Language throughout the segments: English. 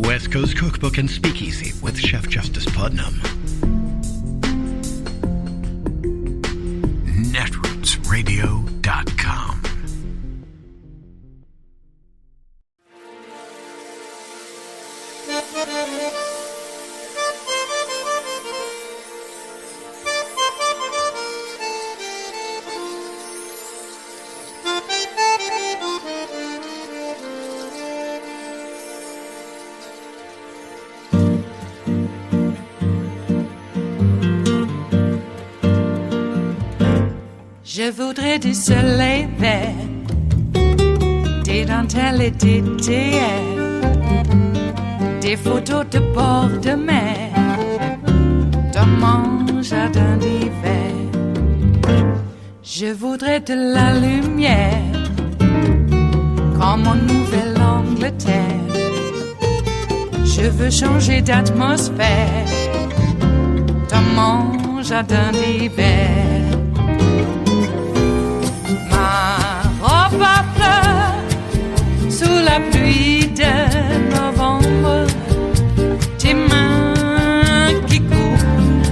West Coast Cookbook and Speakeasy with Chef Justice Putnam. Netrootsradio.com. Je voudrais du soleil vert, des dentelles et des théières, des photos de bord de mer, dans mon jardin d'hiver. Je voudrais de la lumière, comme en Nouvelle-Angleterre. Je veux changer d'atmosphère, dans mon jardin d'hiver. À fleurs sous la pluie de novembre, tes mains qui courent,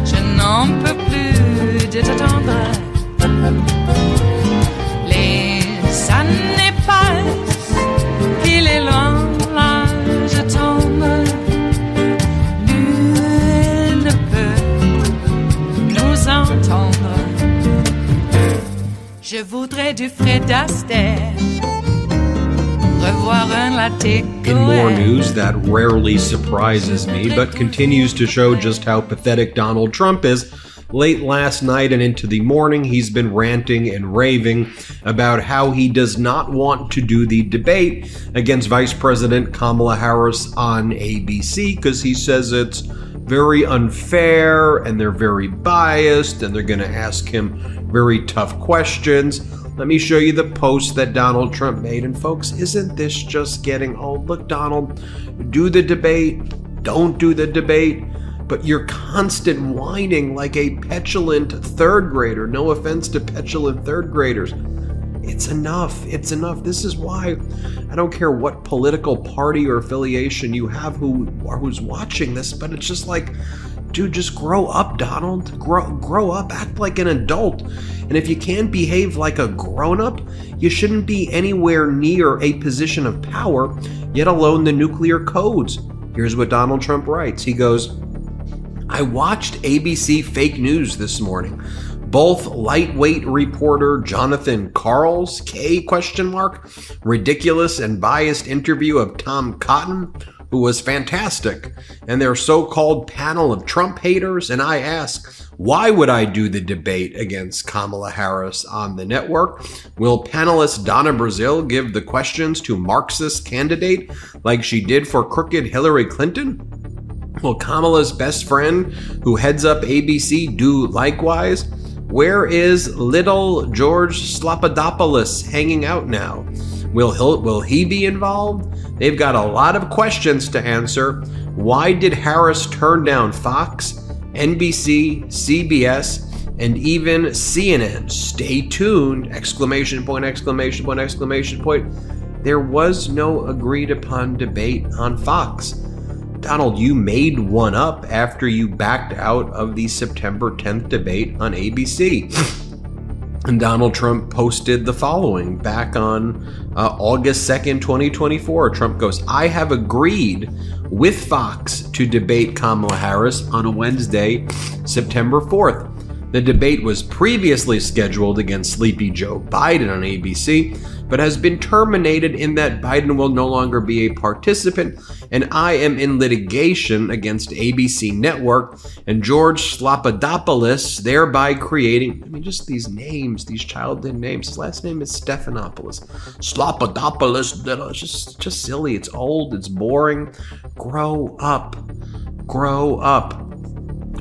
je n'en peux plus de t'attendre. Les années passent, il est loin, là je tombe. Nul ne peut nous entendre. Je voudrais du Fred Astaire, revoir un latte. In more news that rarely surprises me, but continues to show just how pathetic Donald Trump is, late last night and into the morning, he's been ranting and raving about how he does not want to do the debate against Vice President Kamala Harris on ABC because he says it's very unfair and they're very biased and they're going to ask him very tough questions. Let me show you the post that Donald Trump made. And folks, isn't this just getting old? Look, Donald, do the debate, don't do the debate, but your constant whining like a petulant third grader. No offense to petulant third graders. It's enough. It's enough. This is why I don't care what political party or affiliation you have who's watching this, but it's just like, dude, just grow up, Donald. Grow up. Act like an adult. And if you can't behave like a grown-up, you shouldn't be anywhere near a position of power, yet alone the nuclear codes. Here's what Donald Trump writes. He goes, I watched ABC fake news this morning. Both lightweight reporter Jonathan Karl's ridiculous and biased interview of Tom Cotton, who was fantastic, and their so-called panel of Trump haters, and I ask, why would I do the debate against Kamala Harris on the network? Will panelist Donna Brazile give the questions to Marxist candidate like she did for crooked Hillary Clinton? Will Kamala's best friend, who heads up ABC, do likewise? Where is little George Slopadopoulos hanging out now? Will he be involved? They've got a lot of questions to answer. Why did Harris turn down Fox, NBC, CBS, and even CNN? Stay tuned! Exclamation point, exclamation point, exclamation point. There was no agreed upon debate on Fox. Donald, you made one up after you backed out of the September 10th debate on ABC. And Donald Trump posted the following back on August 2nd, 2024. Trump goes, I have agreed with Fox to debate Kamala Harris on a Wednesday, September 4th. The debate was previously scheduled against Sleepy Joe Biden on ABC, but has been terminated in that Biden will no longer be a participant, and I am in litigation against ABC Network and George Slopadopoulos, thereby creating, just these names, these childhood names. His last name is Stephanopoulos. Slopadopoulos, just silly. It's old. It's boring. Grow up. Grow up.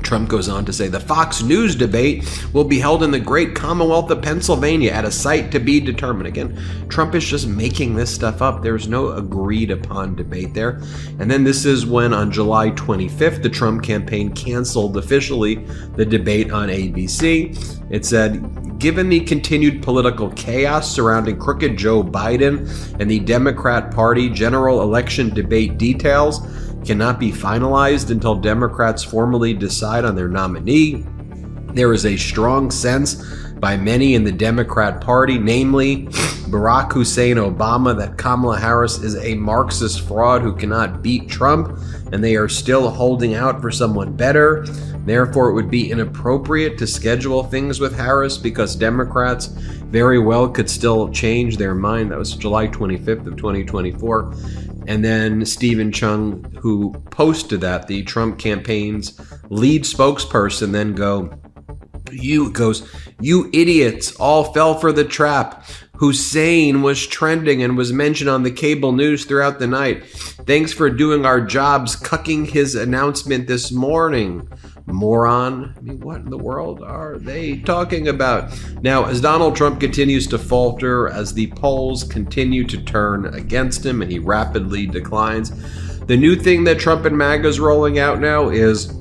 Trump goes on to say the Fox News debate will be held in the great Commonwealth of Pennsylvania at a site to be determined. Again, Trump is just making this stuff up. There's no agreed upon debate there. And then this is when on July 25th, the Trump campaign canceled officially the debate on ABC. It said, given the continued political chaos surrounding crooked Joe Biden and the Democrat Party general election debate details, cannot be finalized until Democrats formally decide on their nominee. There is a strong sense by many in the Democrat Party, namely Barack Hussein Obama, that Kamala Harris is a Marxist fraud who cannot beat Trump, and they are still holding out for someone better. Therefore, it would be inappropriate to schedule things with Harris because Democrats very well could still change their mind. That was July 25th of 2024. And then Stephen Chung, who posted that, the Trump campaign's lead spokesperson, then you idiots all fell for the trap. Hussein was trending and was mentioned on the cable news throughout the night. Thanks for doing our jobs, cucking his announcement this morning. Moron. I mean, what in the world are they talking about? Now, as Donald Trump continues to falter, as the polls continue to turn against him and he rapidly declines, the new thing that Trump and MAGA is rolling out now is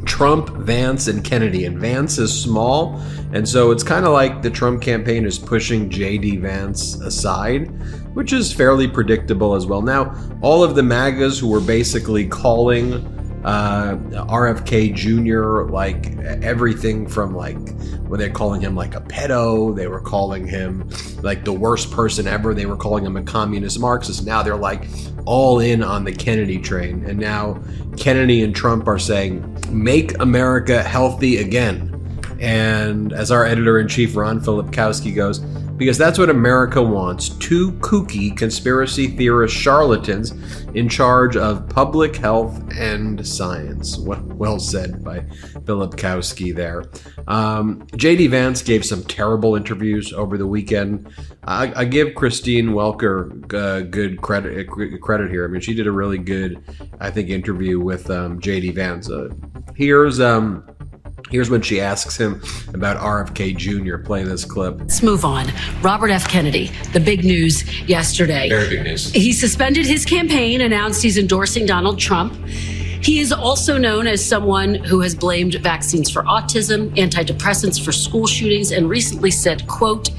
Trump, Vance, and Kennedy. And Vance is small, and so it's kind of like the Trump campaign is pushing J.D. Vance aside, which is fairly predictable as well. Now, all of the MAGAs who were basically calling RFK Jr. like everything from like, were they calling him like a pedo? They were calling him like the worst person ever. They were calling him a communist Marxist. Now they're like all in on the Kennedy train. And now Kennedy and Trump are saying, make America healthy again. And as our editor-in-chief, Ron Filipkowski, goes, because that's what America wants. Two kooky conspiracy theorist charlatans in charge of public health and science. Well said by Filipkowski there. J.D. Vance gave some terrible interviews over the weekend. I give Christine Welker good credit here. I mean, she did a really good, I think, interview with J.D. Vance. Here's when she asks him about RFK Jr. Play this clip. Let's move on. Robert F. Kennedy, the big news yesterday. Very big news. He suspended his campaign, announced he's endorsing Donald Trump. He is also known as someone who has blamed vaccines for autism, antidepressants for school shootings, and recently said, quote,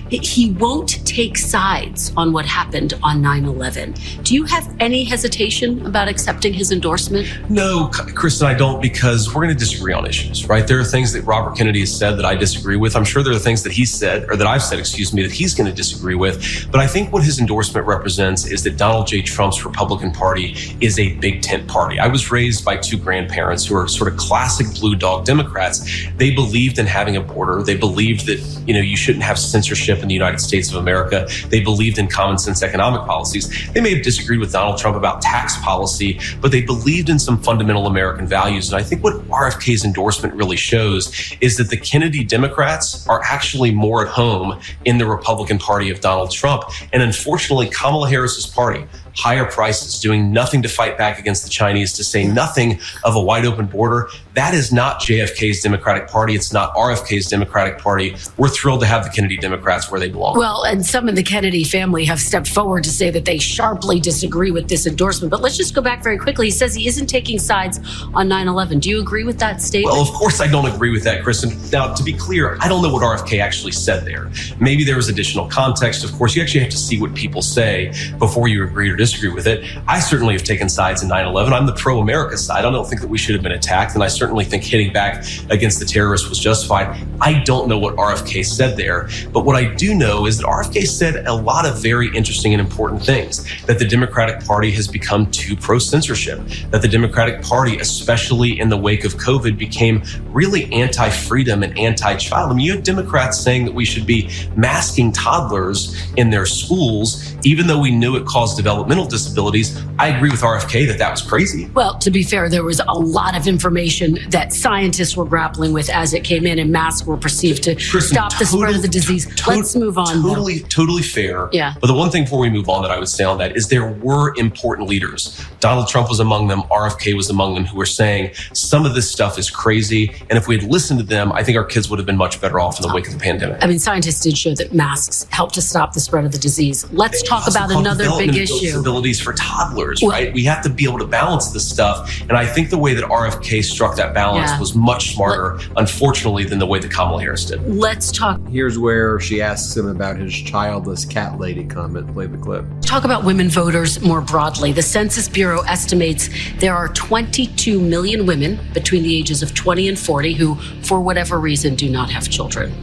he won't take sides on what happened on 9/11. Do you have any hesitation about accepting his endorsement? No, Kristen, I don't, because we're going to disagree on issues, right? There are things that Robert Kennedy has said that I disagree with. I'm sure there are things that he said, or that I've said, that he's going to disagree with. But I think what his endorsement represents is that Donald J. Trump's Republican Party is a big tent party. I was raised by two grandparents who are sort of classic blue dog Democrats. They believed in having a border. They believed that, you shouldn't have censorship in the United States of America. They believed in common sense economic policies. They may have disagreed with Donald Trump about tax policy, but they believed in some fundamental American values. And I think what RFK's endorsement really shows is that the Kennedy Democrats are actually more at home in the Republican Party of Donald Trump. And unfortunately, Kamala Harris's party, higher prices, doing nothing to fight back against the Chinese, to say nothing of a wide open border. That is not JFK's Democratic Party. It's not RFK's Democratic Party. We're thrilled to have the Kennedy Democrats where they belong. Well, and some in the Kennedy family have stepped forward to say that they sharply disagree with this endorsement. But let's just go back very quickly. He says he isn't taking sides on 9/11. Do you agree with that statement? Well, of course I don't agree with that, Kristen. Now, to be clear, I don't know what RFK actually said there. Maybe there was additional context. Of course, you actually have to see what people say before you agree or disagree with it. I certainly have taken sides in 9/11. I'm the pro-America side. I don't think that we should have been attacked, and I certainly think hitting back against the terrorists was justified. I don't know what RFK said there, but what I do know is that RFK said a lot of very interesting and important things, that the Democratic Party has become too pro-censorship, that the Democratic Party, especially in the wake of COVID, became really anti-freedom and anti-child. I mean, you have Democrats saying that we should be masking toddlers in their schools, even though we knew it caused developmental disabilities. I agree with RFK that that was crazy. Well, to be fair, there was a lot of information that scientists were grappling with as it came in, and masks were perceived to stop the spread of the disease. Let's move on. Totally fair. Yeah. But the one thing before we move on that I would say on that is there were important leaders. Donald Trump was among them. RFK was among them, who were saying some of this stuff is crazy. And if we had listened to them, I think our kids would have been much better off in the wake of the pandemic. I mean, scientists did show that masks help to stop the spread of the disease. Let's talk about another big issue. responsibilities for toddlers, right? We have to be able to balance this stuff. And I think the way that RFK struck that balance was much smarter, unfortunately, than the way that Kamala Harris did. Let's talk. Here's where she asks him about his childless cat lady comment. Play the clip. Talk about women voters more broadly. The Census Bureau estimates there are 22 million women between the ages of 20 and 40 who, for whatever reason, do not have children.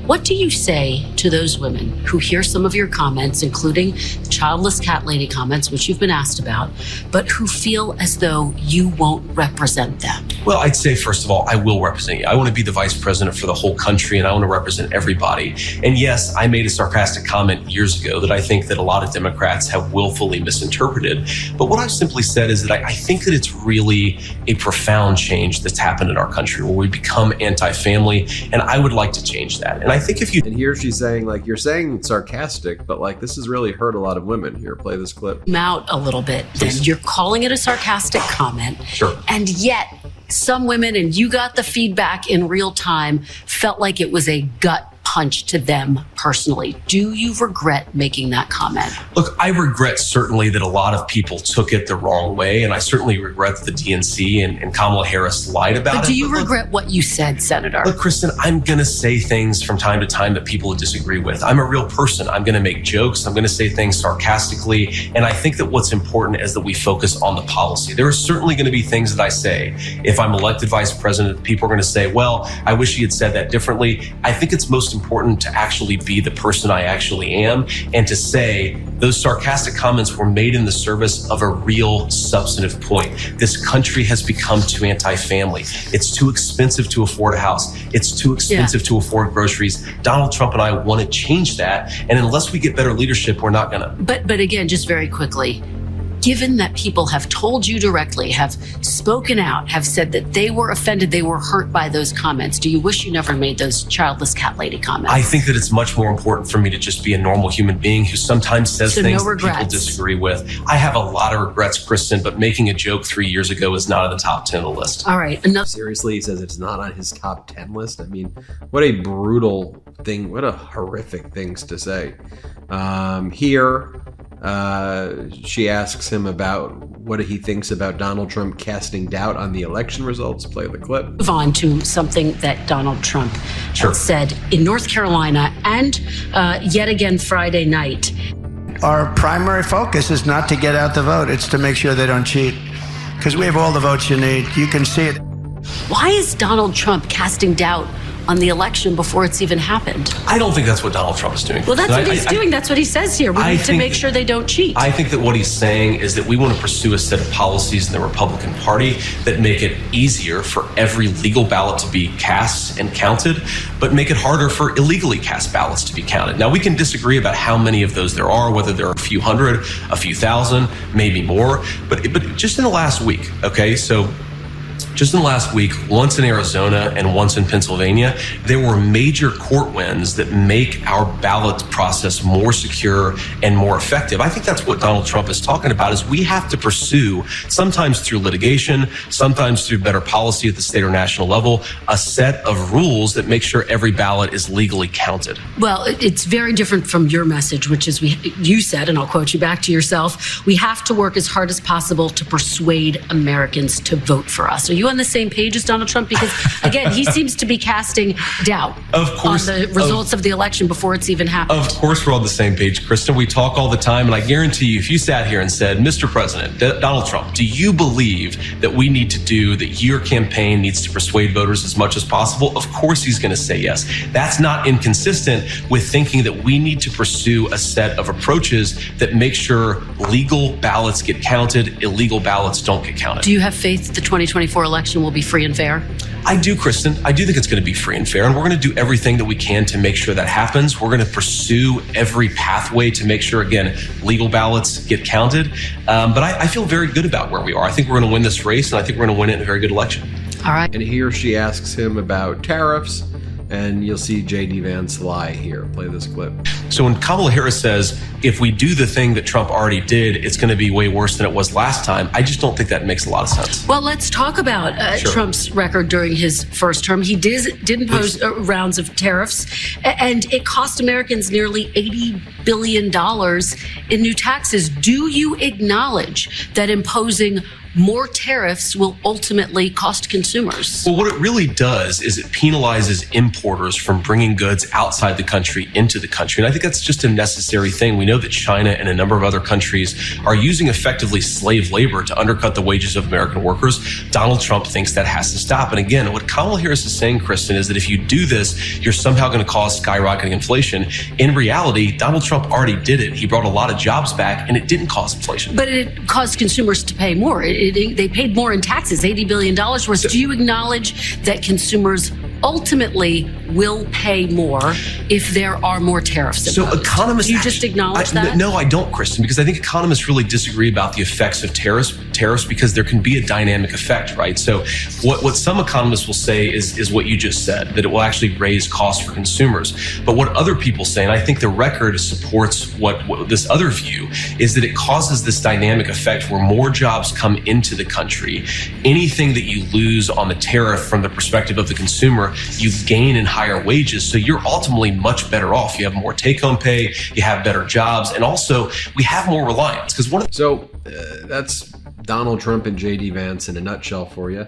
What do you say to those women who hear some of your comments, including childless cat lady comments, which you've been asked about, but who feel as though you won't represent them? Well, I'd say, first of all, I will represent you. I want to be the vice president for the whole country, and I want to represent everybody. And yes, I made a sarcastic comment years ago that I think that a lot of Democrats have willfully misinterpreted. But what I've simply said is that I think that it's really a profound change that's happened in our country where we become anti-family, and I would like to change that. And I think if you... And here she's saying, like, you're saying sarcastic, but like this has really hurt a lot of women. Here, play this clip. Out a little bit. Then you're calling it a sarcastic comment. Sure. And yet some women, and you got the feedback in real time, felt like it was a gut punch to them personally. Do you regret making that comment? Look, I regret certainly that a lot of people took it the wrong way, and I certainly regret that the DNC and Kamala Harris lied about it. But do you regret what you said, Senator? Look, Kristen, I'm going to say things from time to time that people disagree with. I'm a real person. I'm going to make jokes. I'm going to say things sarcastically. And I think that what's important is that we focus on the policy. There are certainly going to be things that I say. If I'm elected vice president, people are going to say, well, I wish he had said that differently. I think it's most important to actually be the person I actually am and to say those sarcastic comments were made in the service of a real substantive point. This country has become too anti-family. It's too expensive to afford a house. It's too expensive to afford groceries. Donald Trump and I want to change that. And unless we get better leadership, we're not going to. But again, just very quickly, given that people have told you directly, have spoken out, have said that they were offended, they were hurt by those comments, do you wish you never made those childless cat lady comments? I think that it's much more important for me to just be a normal human being who sometimes says things that people disagree with. I have a lot of regrets, Kristen, but making a joke 3 years ago is not on the top 10 of the list. All right. Seriously, he says it's not on his top 10 list? I mean, what a brutal thing, what a horrific things to say. Here, she asks him about what he thinks about Donald Trump casting doubt on the election results. Play the clip. Move on to something that Donald Trump said in North Carolina and yet again Friday night. Our primary focus is not to get out the vote. It's to make sure they don't cheat. Because we have all the votes you need. You can see it. Why is Donald Trump casting doubt on the election before it's even happened? I don't think that's what Donald Trump is doing. Well, that's what he's doing. That's what he says here. We need to make sure they don't cheat. I think that what he's saying is that we want to pursue a set of policies in the Republican Party that make it easier for every legal ballot to be cast and counted, but make it harder for illegally cast ballots to be counted. Now, we can disagree about how many of those there are, whether there are a few hundred, a few thousand, maybe more, but just in the last week, okay, so just in the last week, once in Arizona and once in Pennsylvania, there were major court wins that make our ballot process more secure and more effective. I think that's what Donald Trump is talking about, is we have to pursue, sometimes through litigation, sometimes through better policy at the state or national level, a set of rules that make sure every ballot is legally counted. Well, it's very different from your message, which is you said, and I'll quote you back to yourself, we have to work as hard as possible to persuade Americans to vote for us. Are you on the same page as Donald Trump? Because again, he seems to be casting doubt on the results of the election before it's even happened. Of course we're on the same page, Kristen. We talk all the time, and I guarantee you, if you sat here and said, Mr. President, Donald Trump, do you believe that we need to do, that your campaign needs to persuade voters as much as possible? Of course he's going to say yes. That's not inconsistent with thinking that we need to pursue a set of approaches that make sure legal ballots get counted, illegal ballots don't get counted. Do you have faith the 2024 election will be free and fair? I do, Kristen. I do think it's going to be free and fair, and we're going to do everything that we can to make sure that happens. We're going to pursue every pathway to make sure, again, legal ballots get counted. But I feel very good about where we are. I think we're going to win this race, and I think we're going to win it in a very good election. All right. And here she asks him about tariffs, and you'll see J.D. Vance lie here. Play this clip. So when Kamala Harris says, if we do the thing that Trump already did, it's going to be way worse than it was last time, I just don't think that makes a lot of sense. Well, let's talk about Trump's record during his first term. He did impose rounds of tariffs, and it cost Americans nearly $80 billion in new taxes. Do you acknowledge that imposing more tariffs will ultimately cost consumers? Well, what it really does is it penalizes importers from bringing goods outside the country into the country. And I think that's just a necessary thing. We know that China and a number of other countries are using effectively slave labor to undercut the wages of American workers. Donald Trump thinks that has to stop. And again, what Kamala Harris is saying, Kristen, is that if you do this, you're somehow going to cause skyrocketing inflation. In reality, Donald Trump already did it. He brought a lot of jobs back, and it didn't cause inflation. But it caused consumers to pay more. They paid more in taxes, $80 billion worth. Do you acknowledge that consumers ultimately will pay more if there are more tariffs imposed? So economists... Do you just acknowledge that? No, I don't, Kristen, because I think economists really disagree about the effects of tariffs because there can be a dynamic effect, right? So what some economists will say is what you just said, that it will actually raise costs for consumers. But what other people say, and I think the record supports what this other view, is that it causes this dynamic effect where more jobs come into the country. Anything that you lose on the tariff from the perspective of the consumer, you gain in higher wages. So you're ultimately much better off. You have more take-home pay, you have better jobs, and also we have more reliance. So that's Donald Trump and J.D. Vance in a nutshell for you.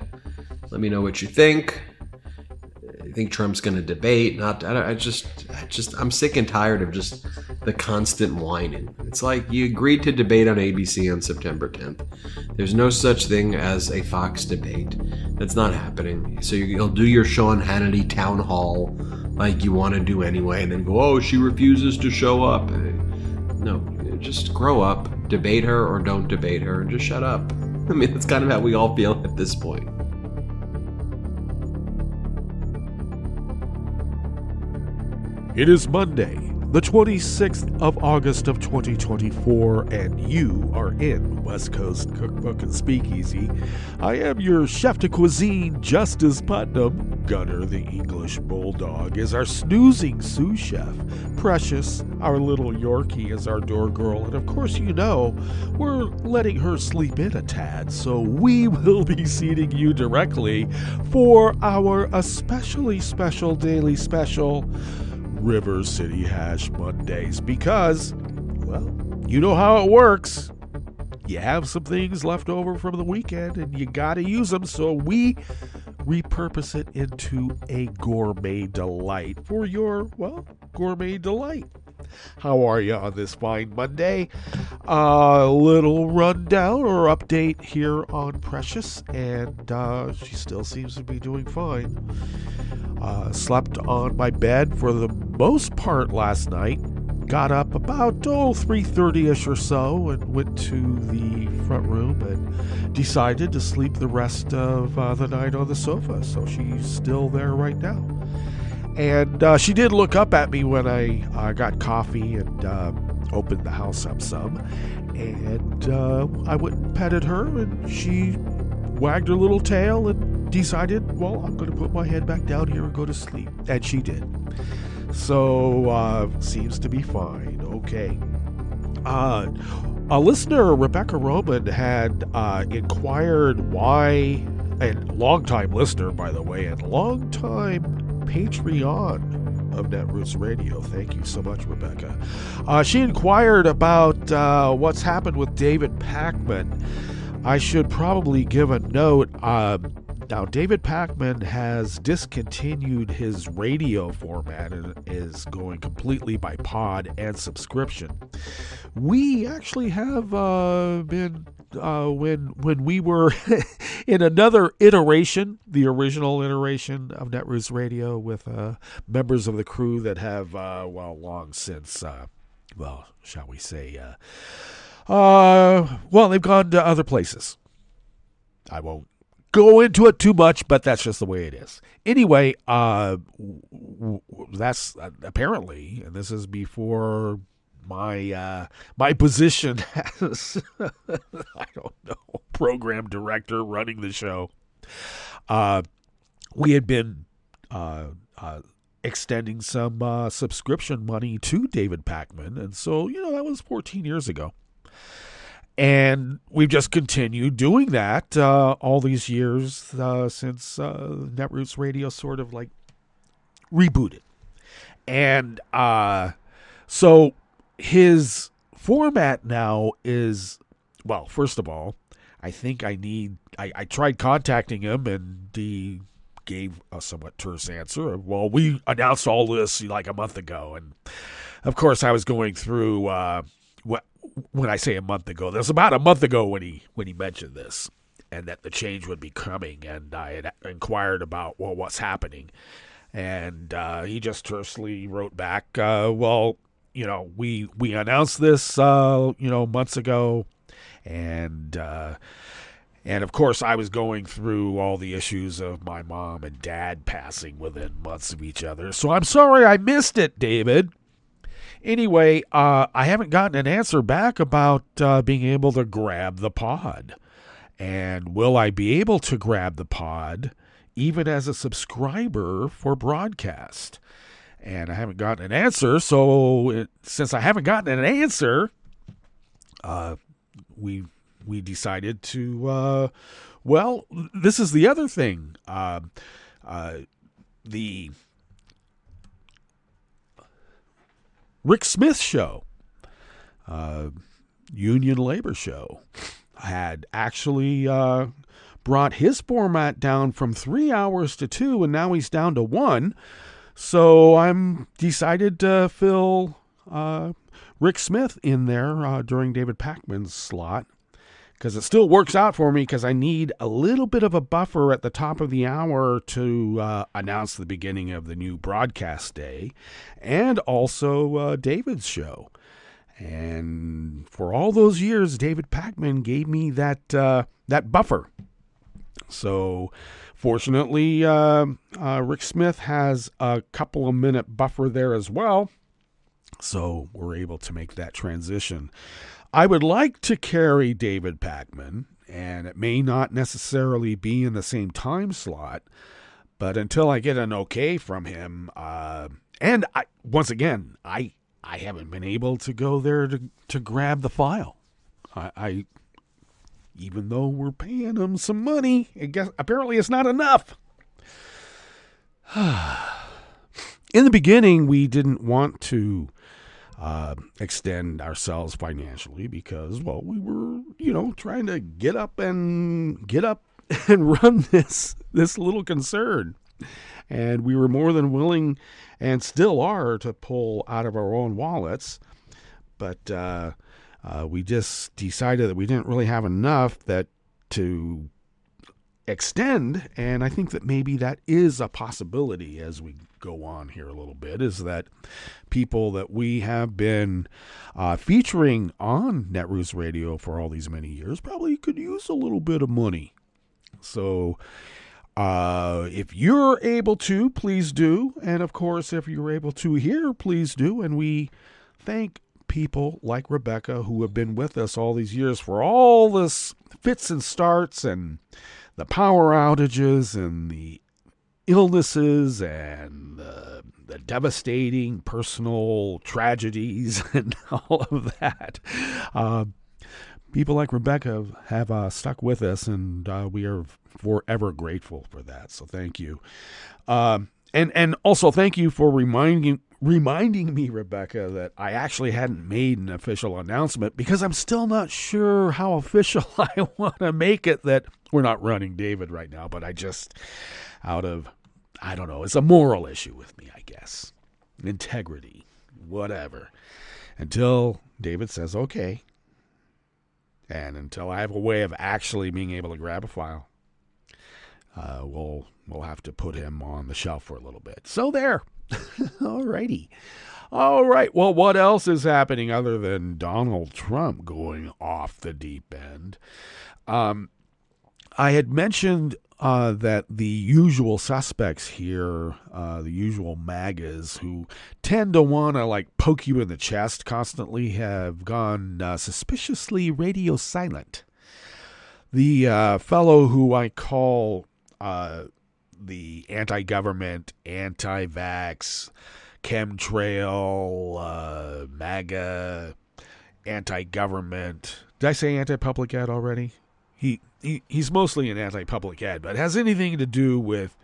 Let me know what you think. I think Trump's going to debate. I'm sick and tired of just the constant whining. It's like you agreed to debate on ABC on September 10th. There's no such thing as a Fox debate. That's not happening. So you'll do your Sean Hannity town hall like you want to do anyway, and then go, oh, she refuses to show up. No, just grow up, debate her or don't debate her, and just shut up. I mean, that's kind of how we all feel at this point. It is Monday, the 26th of August of 2024, and you are in West Coast Cookbook and Speakeasy. I am your chef de cuisine, Justice Putnam. Gunner, the English bulldog, is our snoozing sous chef. Precious, our little Yorkie, is our door girl. And of course, you know, we're letting her sleep in a tad, so we will be seating you directly for our especially special daily special, River City Hash Mondays, because, well, you know how it works. You have some things left over from the weekend and you gotta use them, so we repurpose it into a gourmet delight for your, well, gourmet delight. How are you on this fine Monday? A little rundown or update here on Precious, and she still seems to be doing fine. Slept on my bed for the most part last night. Got up about 3:30ish or so and went to the front room and decided to sleep the rest of the night on the sofa. So she's still there right now. And she did look up at me when I got coffee and opened the house up some. And I went and petted her, and she wagged her little tail and decided, well, I'm going to put my head back down here and go to sleep. And she did. So, seems to be fine. Okay. A listener, Rebecca Roman, had inquired why, and longtime listener, by the way, and longtime Patreon of Netroots Radio. Thank you so much, Rebecca. She inquired about what's happened with David Pakman. I should probably give a note. Now, David Pakman has discontinued his radio format and is going completely by pod and subscription. We actually have been, when we were in another iteration, the original iteration of Netroots Radio with members of the crew that have, long since, shall we say, they've gone to other places. I won't go into it too much, but that's just the way it is. Anyway, that's apparently, and this is before my position as I don't know, program director running the show. We had been extending some subscription money to David Pakman. And so, that was 14 years ago. And we've just continued doing that all these years since Netroots Radio sort of like rebooted. And so his format now is, well, first of all, I think I tried contacting him, and he gave a somewhat terse answer. Well, we announced all this like a month ago. And of course I was going through when I say a month ago, there's about a month ago when he mentioned this and that the change would be coming, and I had inquired about, well, what's happening, and he just tersely wrote back, well, we announced this months ago, and of course I was going through all the issues of my mom and dad passing within months of each other, so I'm sorry I missed it, David. Anyway, I haven't gotten an answer back about being able to grab the pod. And will I be able to grab the pod even as a subscriber for broadcast? And I haven't gotten an answer. So since I haven't gotten an answer, we decided to, well, this is the other thing. The Rick Smith show, Union Labor Show, had actually brought his format down from 3 hours to 2, and now he's down to 1. So I'm decided to fill Rick Smith in there during David Pakman's slot, because it still works out for me, because I need a little bit of a buffer at the top of the hour to announce the beginning of the new broadcast day, and also David's show. And for all those years, David Pakman gave me that buffer. So fortunately, Rick Smith has a couple of minute buffer there as well, so we're able to make that transition. I would like to carry David Pakman, and it may not necessarily be in the same time slot, but until I get an okay from him, and once again, I haven't been able to go there to grab the file. I even though we're paying him some money, I guess apparently it's not enough. In the beginning, we didn't want to extend ourselves financially because, well, we were, trying to get up and run this little concern. And we were more than willing, and still are, to pull out of our own wallets. But we just decided that we didn't really have enough to extend. And I think that maybe that is a possibility as we go on here a little bit, is that people that we have been featuring on Netroots Radio for all these many years probably could use a little bit of money. So if you're able to, please do. And of course, if you're able to hear, please do. And we thank people like Rebecca who have been with us all these years for all this fits and starts and the power outages and the illnesses and the devastating personal tragedies and all of that. People like Rebecca have stuck with us, and we are forever grateful for that. So thank you. And also thank you for reminding me, Rebecca, that I actually hadn't made an official announcement, because I'm still not sure how official I want to make it that we're not running David right now. But I just, I don't know, it's a moral issue with me, I guess. Integrity, whatever. Until David says okay. And until I have a way of actually being able to grab a file, we'll have to put him on the shelf for a little bit. So there. Alrighty. All right. Well, what else is happening other than Donald Trump going off the deep end? I had mentioned that the usual suspects here, the usual MAGAs who tend to want to poke you in the chest constantly, have gone suspiciously radio silent. The fellow who I call the anti-government, anti-vax, chemtrail, MAGA, anti-government. Did I say anti-public ed already? He's mostly an anti-public ed, but it has anything to do with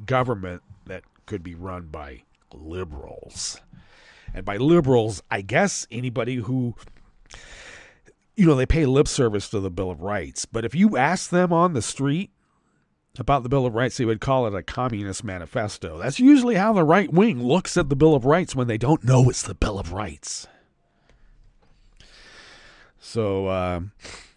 government that could be run by liberals. And by liberals, I guess anybody who, they pay lip service to the Bill of Rights. But if you ask them on the street about the Bill of Rights, they would call it a communist manifesto. That's usually how the right wing looks at the Bill of Rights when they don't know it's the Bill of Rights. So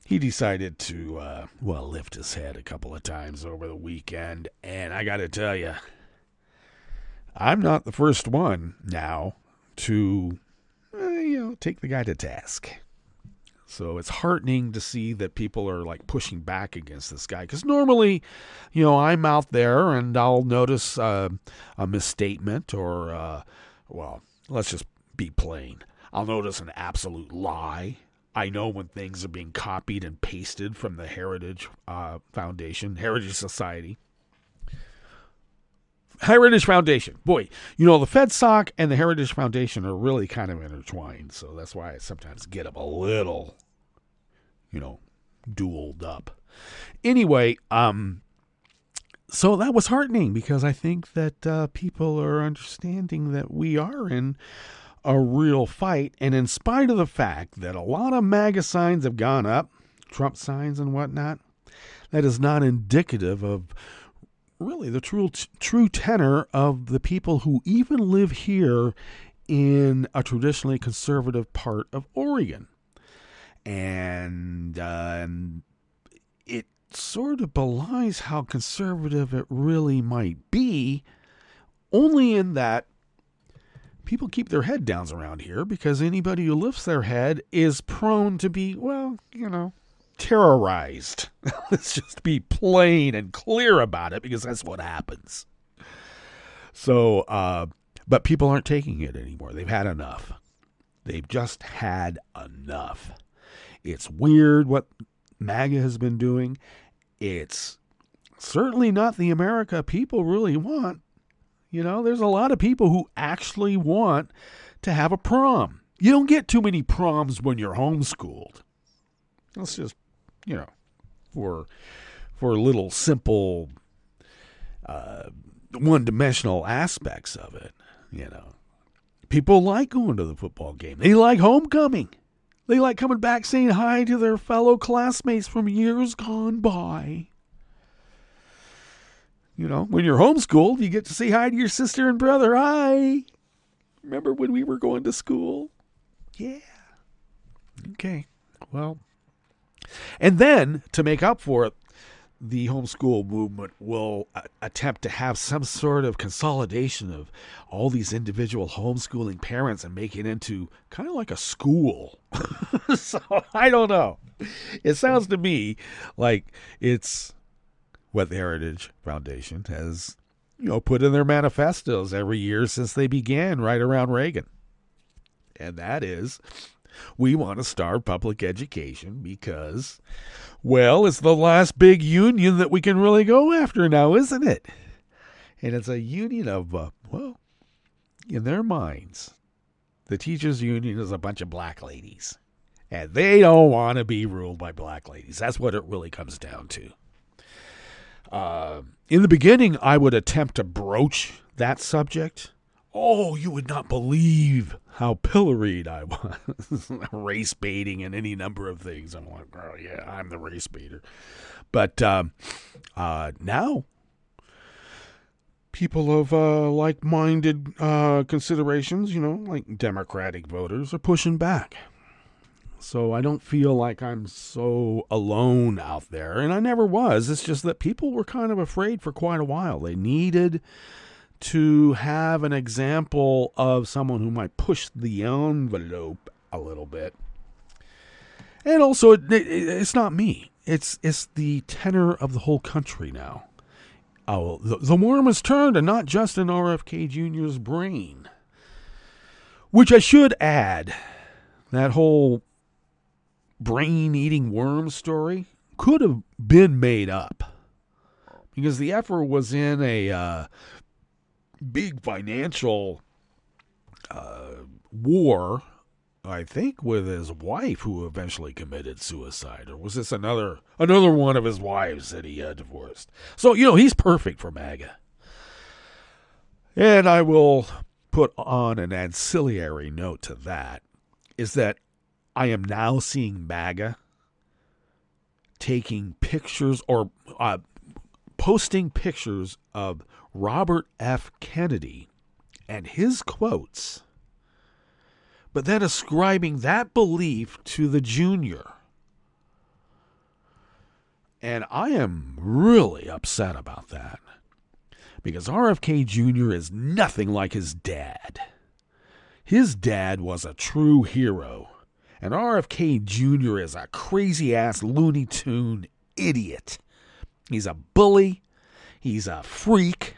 he decided to, lift his head a couple of times over the weekend. And I got to tell you, I'm not the first one now to, take the guy to task. So it's heartening to see that people are like pushing back against this guy. Because normally, I'm out there and I'll notice a misstatement or, let's just be plain. I'll notice an absolute lie. I know when things are being copied and pasted from the Heritage Foundation, Heritage Society. Heritage Foundation. Boy, the FedSoc and the Heritage Foundation are really kind of intertwined. So that's why I sometimes get them a little, dueled up. Anyway, so that was heartening because I think that people are understanding that we are in a real fight. And in spite of the fact that a lot of MAGA signs have gone up, Trump signs and whatnot, that is not indicative of really the true tenor of the people who even live here in a traditionally conservative part of Oregon. And it sort of belies how conservative it really might be, only in that people keep their head down around here because anybody who lifts their head is prone to be, terrorized. Let's just be plain and clear about it because that's what happens. So, but people aren't taking it anymore. They've had enough. They've just had enough. It's weird what MAGA has been doing. It's certainly not the America people really want. There's a lot of people who actually want to have a prom. You don't get too many proms when you're homeschooled. Let's just, for little simple one-dimensional aspects of it, People like going to the football game. They like homecoming. They like coming back saying hi to their fellow classmates from years gone by. When you're homeschooled, you get to say hi to your sister and brother. Hi. Remember when we were going to school? Yeah. Okay. Well. And then, to make up for it, the homeschool movement will attempt to have some sort of consolidation of all these individual homeschooling parents and make it into kind of like a school. So, I don't know. It sounds to me like it's what the Heritage Foundation has, put in their manifestos every year since they began right around Reagan. And that is, we want to starve public education because, it's the last big union that we can really go after now, isn't it? And it's a union of, in their minds, the teachers' union is a bunch of black ladies. And they don't want to be ruled by black ladies. That's what it really comes down to. In the beginning, I would attempt to broach that subject. Oh, you would not believe how pilloried I was. Race baiting and any number of things. I'm like, oh, yeah, I'm the race baiter. But now, people of like-minded considerations, like Democratic voters, are pushing back. So I don't feel like I'm so alone out there. And I never was. It's just that people were kind of afraid for quite a while. They needed to have an example of someone who might push the envelope a little bit. And also, it's not me. It's the tenor of the whole country now. Oh, the worm has turned, and not just in RFK Jr.'s brain. Which I should add, that whole brain-eating worm story could have been made up. because the effort was in a big financial war, I think, with his wife, who eventually committed suicide. Or was this another one of his wives that he divorced? So, he's perfect for MAGA. And I will put on an ancillary note to that, is that I am now seeing MAGA taking pictures or posting pictures of Robert F. Kennedy and his quotes, but then ascribing that belief to the junior. And I am really upset about that, because RFK Jr. is nothing like his dad. His dad was a true hero, and RFK Jr. is a crazy-ass Looney Tune idiot. He's a bully. He's a freak.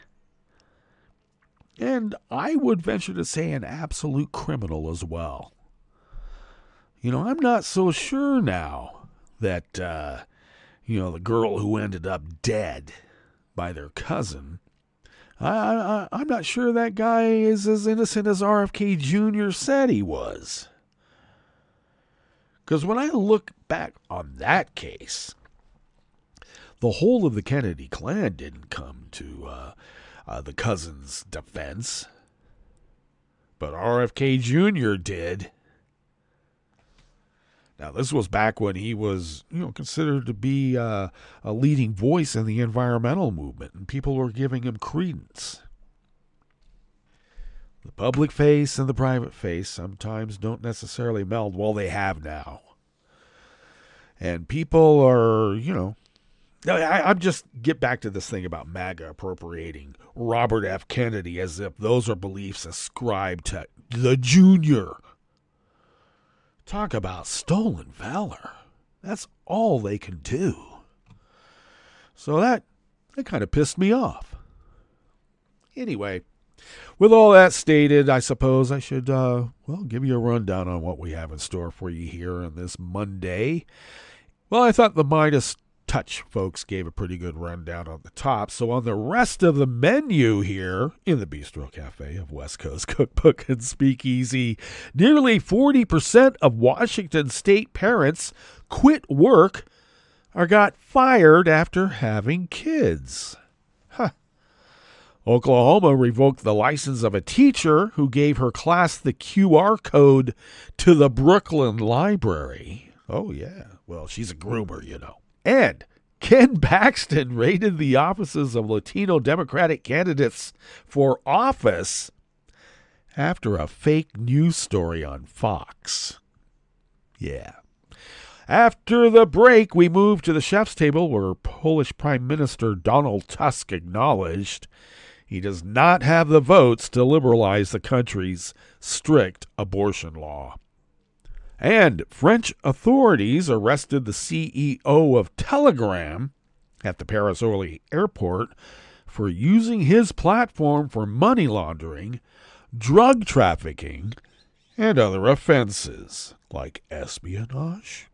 And I would venture to say an absolute criminal as well. I'm not so sure now that, the girl who ended up dead by their cousin, I'm not sure that guy is as innocent as RFK Jr. said he was. Because when I look back on that case, the whole of the Kennedy clan didn't come to the cousin's defense, but RFK Jr. did. Now, this was back when he was, considered to be a leading voice in the environmental movement, and people were giving him credence. The public face and the private face sometimes don't necessarily meld. Well, they have now. And people are, I'm just get back to this thing about MAGA appropriating Robert F. Kennedy as if those are beliefs ascribed to the junior. Talk about stolen valor. That's all they can do. So that kind of pissed me off. Anyway, with all that stated, I suppose I should, give you a rundown on what we have in store for you here on this Monday. Well, I thought the Midas Touch folks gave a pretty good rundown on the top. So on the rest of the menu here in the Bistro Cafe of West Coast Cookbook and Speakeasy, nearly 40% of Washington state parents quit work or got fired after having kids. Oklahoma revoked the license of a teacher who gave her class the QR code to the Brooklyn Library. Oh, yeah. Well, she's a groomer, And Ken Paxton raided the offices of Latino Democratic candidates for office after a fake news story on Fox. Yeah. After the break, we move to the chef's table where Polish Prime Minister Donald Tusk acknowledged he does not have the votes to liberalize the country's strict abortion law. And French authorities arrested the CEO of Telegram at the Paris-Orly airport for using his platform for money laundering, drug trafficking, and other offenses like espionage.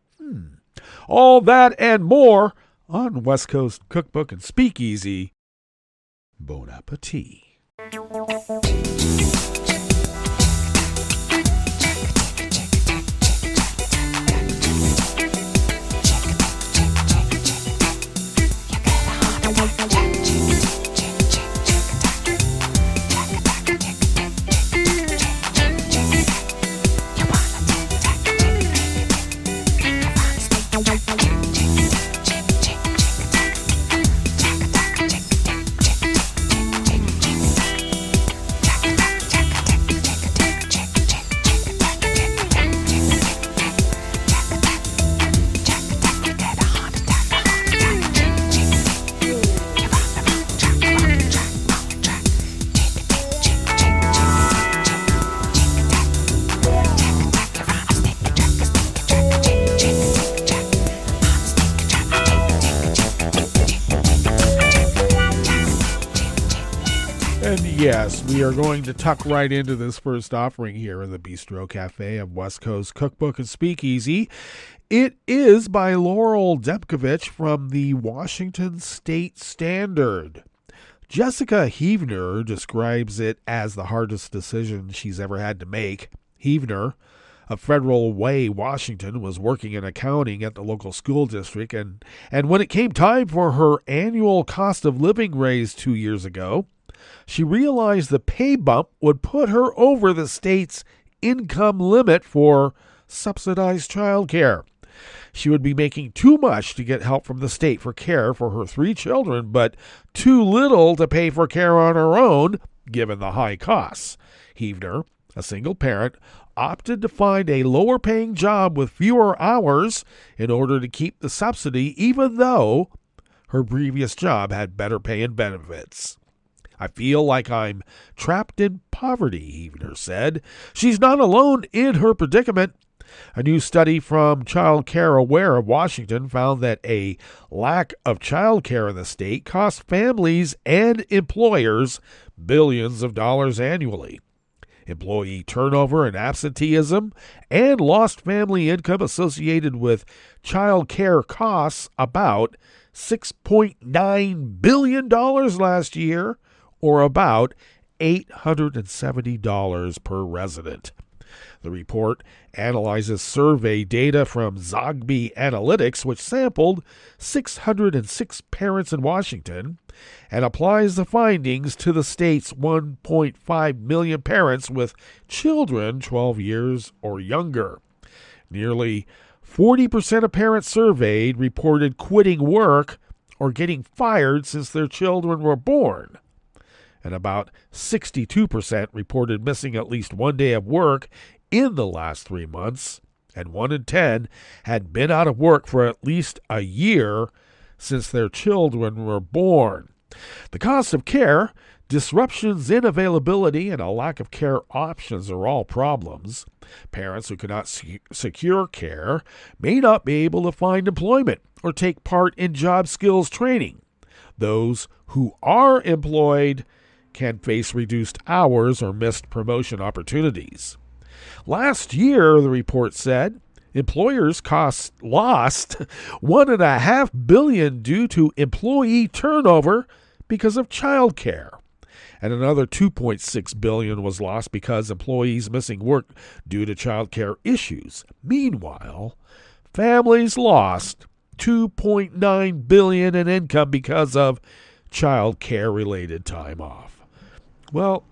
All that and more on West Coast Cookbook and Speakeasy. Bon appetit. Yes, we are going to tuck right into this first offering here in the Bistro Cafe of West Coast Cookbook and Speakeasy. It is by Laurel Demkovich from the Washington State Standard. Jessica Heavner describes it as the hardest decision she's ever had to make. Heavner, of Federal Way, Washington, was working in accounting at the local school district, and when it came time for her annual cost of living raise 2 years ago, she realized the pay bump would put her over the state's income limit for subsidized child care. She would be making too much to get help from the state for care for her 3 children, but too little to pay for care on her own, given the high costs. Heavner, a single parent, opted to find a lower-paying job with fewer hours in order to keep the subsidy, even though her previous job had better pay and benefits. I feel like I'm trapped in poverty, Heavner said. She's not alone in her predicament. A new study from Child Care Aware of Washington found that a lack of child care in the state costs families and employers billions of dollars annually. Employee turnover and absenteeism and lost family income associated with child care costs about $6.9 billion last year, or about $870 per resident. The report analyzes survey data from Zogby Analytics, which sampled 606 parents in Washington, and applies the findings to the state's 1.5 million parents with children 12 years or younger. Nearly 40% of parents surveyed reported quitting work or getting fired since their children were born, and about 62% reported missing at least one day of work in the last 3 months, and 1 in 10 had been out of work for at least a year since their children were born. The cost of care, disruptions in availability, and a lack of care options are all problems. Parents who cannot secure care may not be able to find employment or take part in job skills training. Those who are employed can face reduced hours or missed promotion opportunities. Last year, the report said, employers lost $1.5 billion due to employee turnover because of child care, and another $2.6 billion was lost because employees missing work due to child care issues. Meanwhile, families lost $2.9 billion in income because of child care related time off. Well,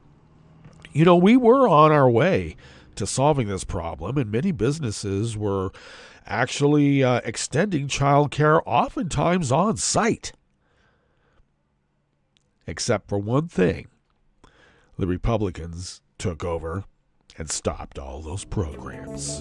we were on our way to solving this problem, and many businesses were actually extending child care oftentimes on site. Except for one thing. The Republicans took over and stopped all those programs.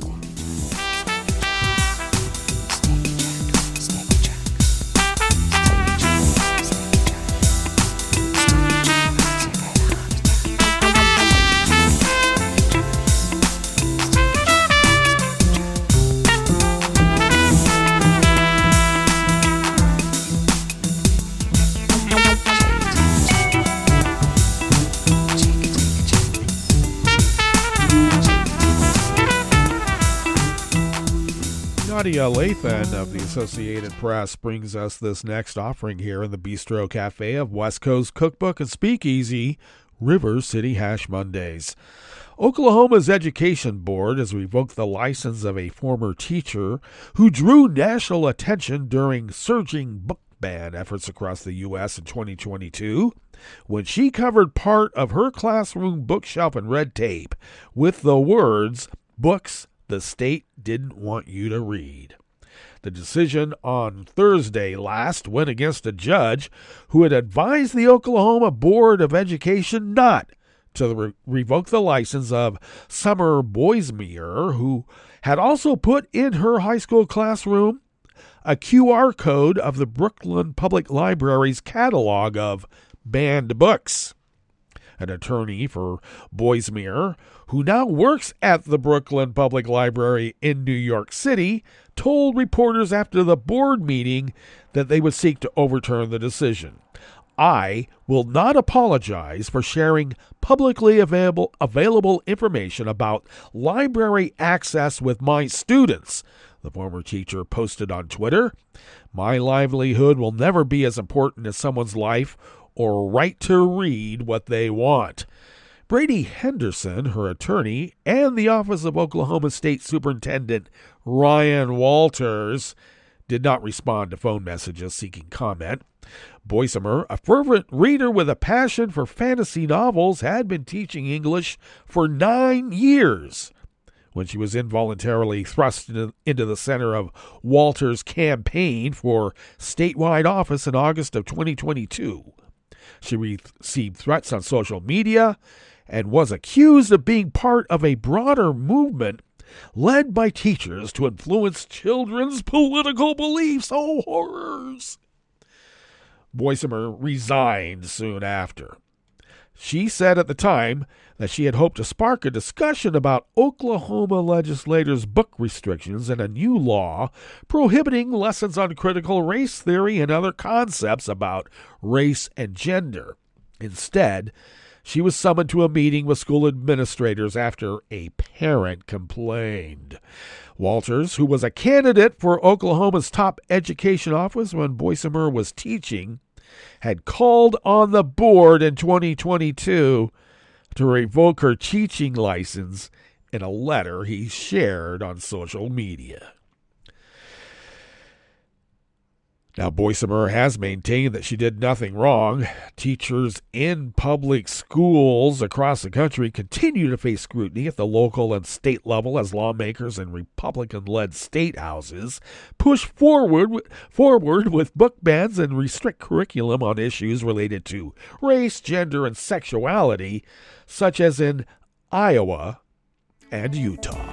Nadia Lathan of the Associated Press brings us this next offering here in the Bistro Cafe of West Coast Cookbook and Speakeasy, River City Hash Mondays. Oklahoma's Education Board has revoked the license of a former teacher who drew national attention during surging book ban efforts across the U.S. in 2022 when she covered part of her classroom bookshelf in red tape with the words, "Books the state didn't want you to read." The decision on Thursday last went against a judge who had advised the Oklahoma Board of Education not to revoke the license of Summer Boismere, who had also put in her high school classroom a QR code of the Brooklyn Public Library's catalog of banned books. An attorney for Boismere, who now works at the Brooklyn Public Library in New York City, told reporters after the board meeting that they would seek to overturn the decision. "I will not apologize for sharing publicly available information about library access with my students," The former teacher posted on Twitter, "My livelihood will never be as important as someone's life or right to read what they want." Brady Henderson, her attorney, and the Office of Oklahoma State Superintendent Ryan Walters did not respond to phone messages seeking comment. Boysimer, a fervent reader with a passion for fantasy novels, had been teaching English for 9 years when she was involuntarily thrust into the center of Walters' campaign for statewide office in August of 2022. She received threats on social media and was accused of being part of a broader movement led by teachers to influence children's political beliefs. Oh, horrors! Boysimer resigned soon after. She said at the time that she had hoped to spark a discussion about Oklahoma legislators' book restrictions and a new law prohibiting lessons on critical race theory and other concepts about race and gender. Instead, she was summoned to a meeting with school administrators after a parent complained. Walters, who was a candidate for Oklahoma's top education office when Boysimer was teaching, had called on the board in 2022 to revoke her teaching license in a letter he shared on social media. Now, Boysimer has maintained that she did nothing wrong. Teachers in public schools across the country continue to face scrutiny at the local and state level as lawmakers in Republican-led state houses push forward with book bans and restrict curriculum on issues related to race, gender, and sexuality, such as in Iowa and Utah.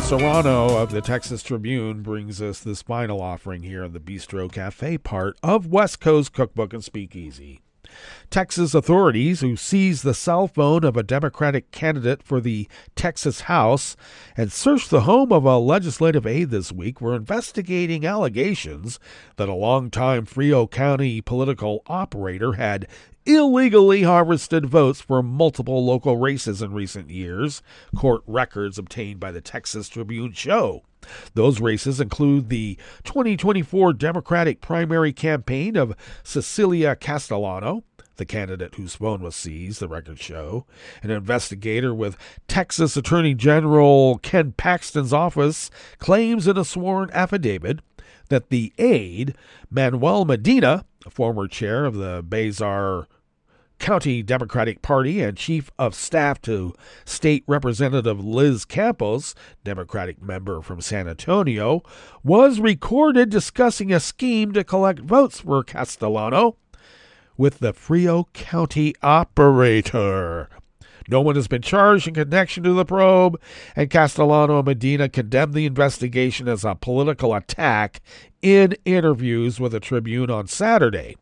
Serrano of the Texas Tribune brings us this final offering here in the Bistro Cafe part of West Coast Cookbook and Speakeasy. Texas authorities, who seized the cell phone of a Democratic candidate for the Texas House and searched the home of a legislative aide this week, were investigating allegations that a longtime Frio County political operator had illegally harvested votes for multiple local races in recent years, court records obtained by the Texas Tribune show. Those races include the 2024 Democratic primary campaign of Cecilia Castellano, the candidate whose phone was seized, the records show. An investigator with Texas Attorney General Ken Paxton's office claims in a sworn affidavit that the aide, Manuel Medina, a former chair of the Bazar County Democratic Party and chief of staff to State Representative Liz Campos, Democratic member from San Antonio, was recorded discussing a scheme to collect votes for Castellano with the Frio County operator. No one has been charged in connection to the probe, and Castellano and Medina condemned the investigation as a political attack in interviews with the Tribune on Saturday.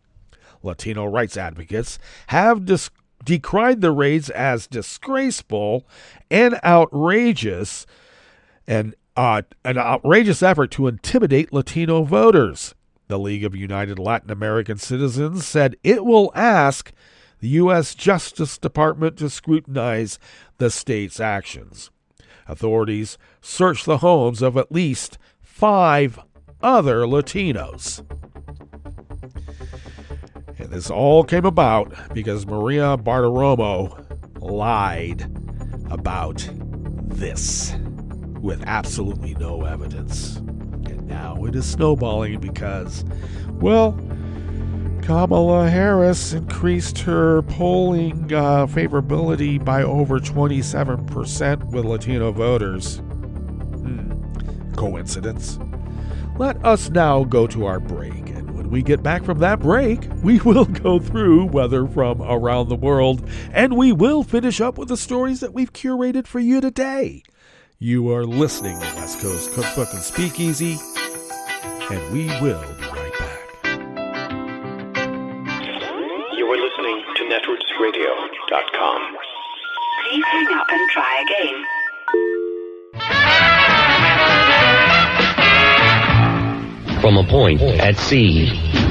Latino rights advocates have decried the raids as disgraceful and outrageous, an outrageous effort to intimidate Latino voters. The League of United Latin American Citizens said it will ask the U.S. Justice Department to scrutinize the state's actions. Authorities searched the homes of at least 5 other Latinos. And this all came about because Maria Bartiromo lied about this with absolutely no evidence. And now now it is snowballing because, well, Kamala Harris increased her polling favorability by over 27% with Latino voters. Coincidence? Let us now go to our break, and when we get back from that break, we will go through weather from around the world, and we will finish up with the stories that we've curated for you today. You are listening to West Coast Cookbook and Speakeasy, and we will be right back. You are listening to netrootsradio.com. Please hang up and try again. From a point at sea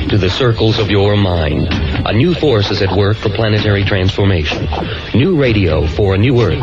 to the circles of your mind, a new force is at work for planetary transformation. New radio for a new Earth.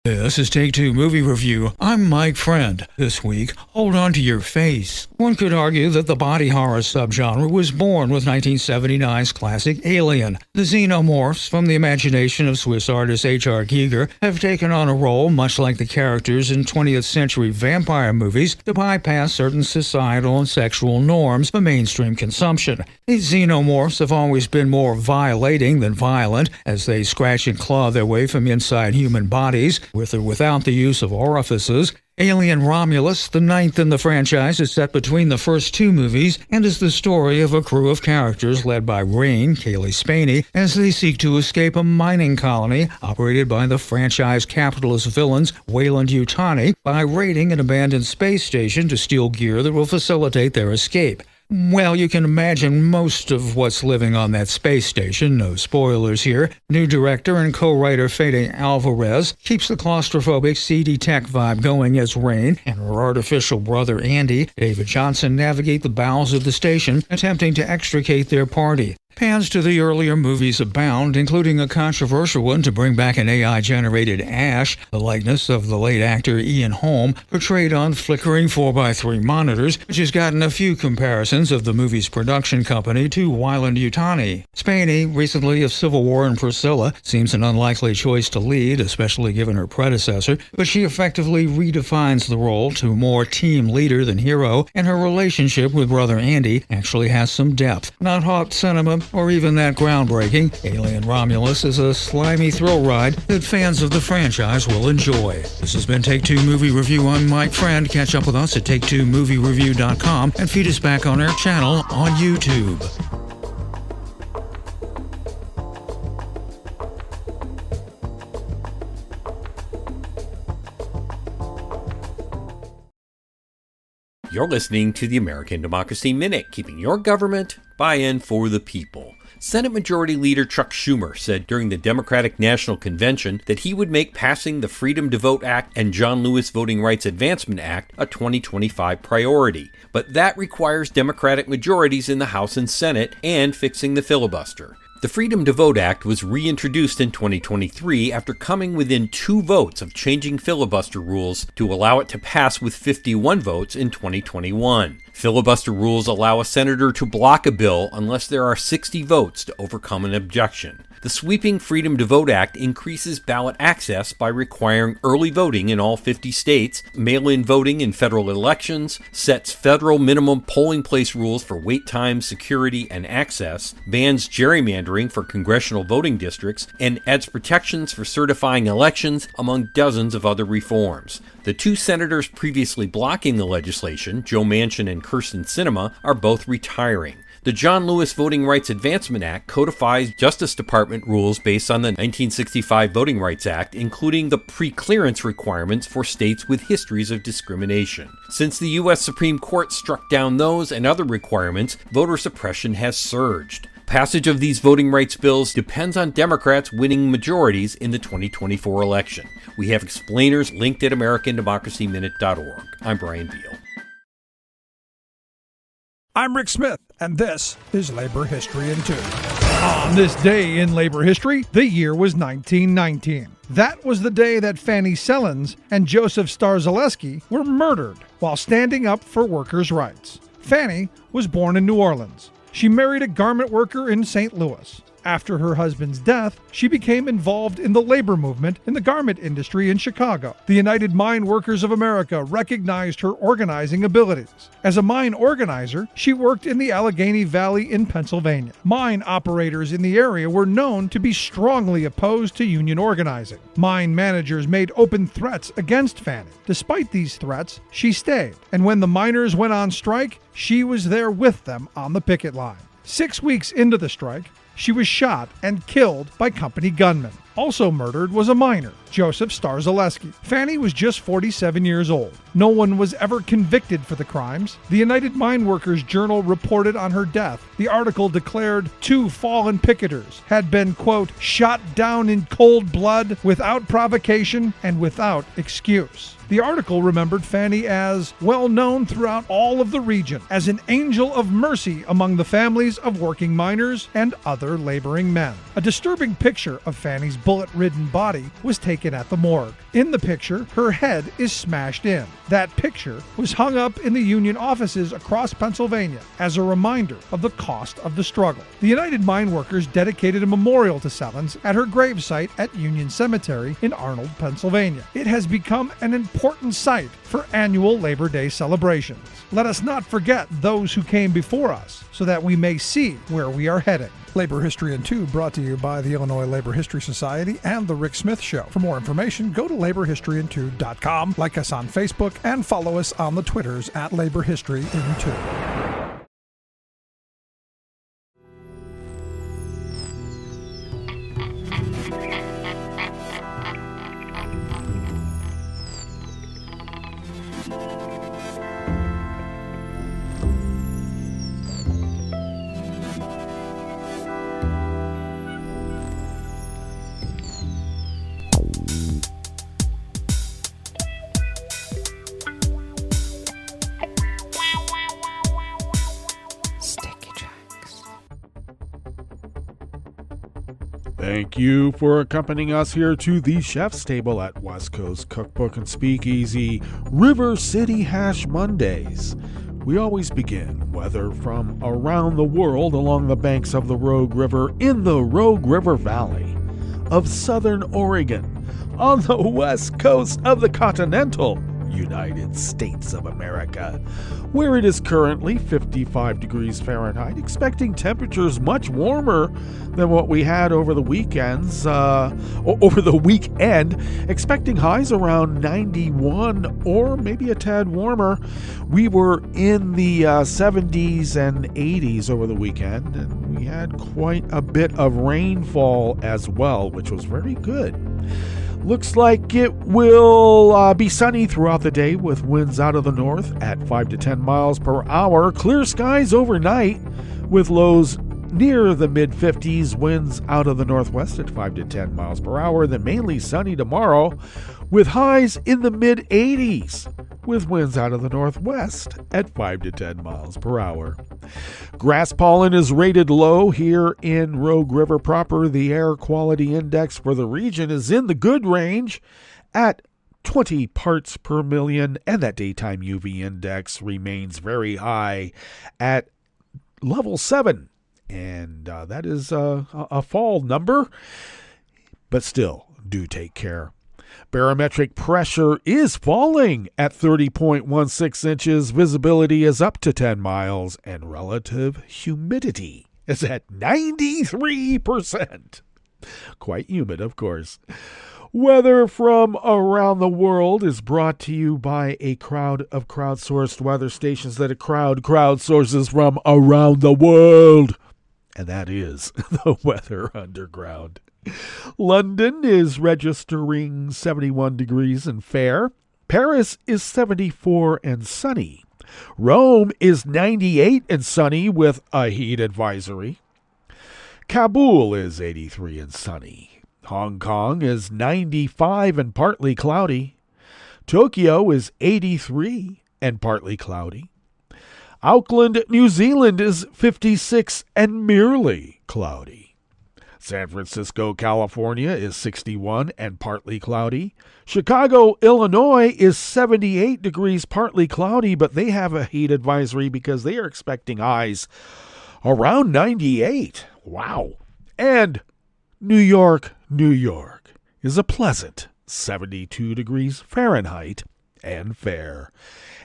This is Take Two Movie Review. I'm Mike Friend. This week, hold on to your face. One could argue that the body horror subgenre was born with 1979's classic Alien. The xenomorphs, from the imagination of Swiss artist H.R. Giger, have taken on a role, much like the characters in 20th century vampire movies, to bypass certain societal and sexual norms for mainstream consumption. These xenomorphs have always been more violating than violent, as they scratch and claw their way from inside human bodies, with or without the use of orifices. Alien Romulus, the ninth in the franchise, is set between the first two movies and is the story of a crew of characters led by Rain, Kaylee Spaney, as they seek to escape a mining colony operated by the franchise capitalist villains Weyland-Yutani by raiding an abandoned space station to steal gear that will facilitate their escape. Well, you can imagine most of what's living on that space station. No spoilers here. New director and co-writer Fede Alvarez keeps the claustrophobic, seedy tech vibe going as Rain and her artificial brother Andy, David Johnson, navigate the bowels of the station, attempting to extricate their party. Pans to the earlier movies abound, including a controversial one to bring back an AI-generated Ash, the likeness of the late actor Ian Holm, portrayed on flickering 4x3 monitors, which has gotten a few comparisons of the movie's production company to Weyland-Yutani. Spaney, recently of Civil War and Priscilla, seems an unlikely choice to lead, especially given her predecessor, but she effectively redefines the role to more team leader than hero, and her relationship with brother Andy actually has some depth. Not hot cinema, or even that groundbreaking, Alien Romulus is a slimy thrill ride that fans of the franchise will enjoy. This has been Take Two Movie Review. I'm Mike Friend. Catch up with us at TakeTwoMovieReview.com and feed us back on our channel on YouTube. You're listening to the American Democracy Minute, keeping your government by and for the people. Senate Majority Leader Chuck Schumer said during the Democratic National Convention that he would make passing the Freedom to Vote Act and John Lewis Voting Rights Advancement Act a 2025 priority. But that requires Democratic majorities in the House and Senate and fixing the filibuster. The Freedom to Vote Act was reintroduced in 2023 after coming within 2 votes of changing filibuster rules to allow it to pass with 51 votes in 2021. Filibuster rules allow a senator to block a bill unless there are 60 votes to overcome an objection. The sweeping Freedom to Vote Act increases ballot access by requiring early voting in all 50 states, mail-in voting in federal elections, sets federal minimum polling place rules for wait times, security, and access, bans gerrymandering for congressional voting districts, and adds protections for certifying elections, among dozens of other reforms. The 2 senators previously blocking the legislation, Joe Manchin and Kyrsten Sinema, are both retiring. The John Lewis Voting Rights Advancement Act codifies Justice Department rules based on the 1965 Voting Rights Act, including the pre-clearance requirements for states with histories of discrimination. Since the U.S. Supreme Court struck down those and other requirements, voter suppression has surged. Passage of these voting rights bills depends on Democrats winning majorities in the 2024 election. We have explainers linked at AmericanDemocracyMinute.org. I'm Brian Beal. I'm Rick Smith, and this is Labor History in 2. On this day in labor history, the year was 1919. That was the day that Fanny Sellens and Joseph Starzaleski were murdered while standing up for workers' rights. Fanny was born in New Orleans. She married a garment worker in St. Louis. After her husband's death, she became involved in the labor movement in the garment industry in Chicago. The United Mine Workers of America recognized her organizing abilities. As a mine organizer, she worked in the Allegheny Valley in Pennsylvania. Mine operators in the area were known to be strongly opposed to union organizing. Mine managers made open threats against Fanny. Despite these threats, she stayed, and when the miners went on strike, she was there with them on the picket line. 6 weeks into the strike, she was shot and killed by company gunmen. Also murdered was a miner, Joseph Starzaleski. Fanny was just 47 years old. No one was ever convicted for the crimes. The United Mine Workers Journal reported on her death. The article declared 2 fallen picketers had been, quote, shot down in cold blood without provocation and without excuse. The article remembered Fanny as well known throughout all of the region as an angel of mercy among the families of working miners and other laboring men. A disturbing picture of Fanny's bullet-ridden body was taken at the morgue. In the picture, her head is smashed in. That picture was hung up in the union offices across Pennsylvania as a reminder of the cost of the struggle. The United Mine Workers dedicated a memorial to Sellens at her gravesite at Union Cemetery in Arnold, Pennsylvania. It has become an important site for annual Labor Day celebrations. Let us not forget those who came before us so that we may see where we are heading. Labor History in 2 brought to you by the Illinois Labor History Society and The Rick Smith Show. For more information, go to laborhistoryin2.com, like us on Facebook, and follow us on the Twitters at Labor History in 2. Thank you for accompanying us here to the Chef's Table at West Coast Cookbook and Speakeasy, River City Hash Mondays. We always begin, whether from around the world along the banks of the Rogue River in the Rogue River Valley of Southern Oregon, on the west coast of the continental United States of America, where it is currently 55 degrees Fahrenheit, expecting temperatures much warmer than what we had over the weekend, expecting highs around 91 or maybe a tad warmer. We were in the 70s and 80s over the weekend, and we had quite a bit of rainfall as well, which was very good. Looks like it will be sunny throughout the day with winds out of the north at 5 to 10 miles per hour. Clear skies overnight with lows near the mid-50s, winds out of the northwest at 5 to 10 miles per hour. Then mainly sunny tomorrow with highs in the mid-80s with winds out of the northwest at 5 to 10 miles per hour. Grass pollen is rated low here in Rogue River proper. The air quality index for the region is in the good range at 20 parts per million, and that daytime UV index remains very high at level 7. And that is a fall number, but still, do take care. Barometric pressure is falling at 30.16 inches. Visibility is up to 10 miles, and relative humidity is at 93%. Quite humid, of course. Weather from around the world is brought to you by a crowd of crowdsourced weather stations that a crowdsources from around the world. And that is the Weather Underground. London is registering 71 degrees and fair. Paris is 74 and sunny. Rome is 98 and sunny with a heat advisory. Kabul is 83 and sunny. Hong Kong is 95 and partly cloudy. Tokyo is 83 and partly cloudy. Auckland, New Zealand is 56 and merely cloudy. San Francisco, California is 61 and partly cloudy. Chicago, Illinois is 78 degrees partly cloudy, but they have a heat advisory because they are expecting highs around 98. Wow. And New York, New York is a pleasant 72 degrees Fahrenheit and fair.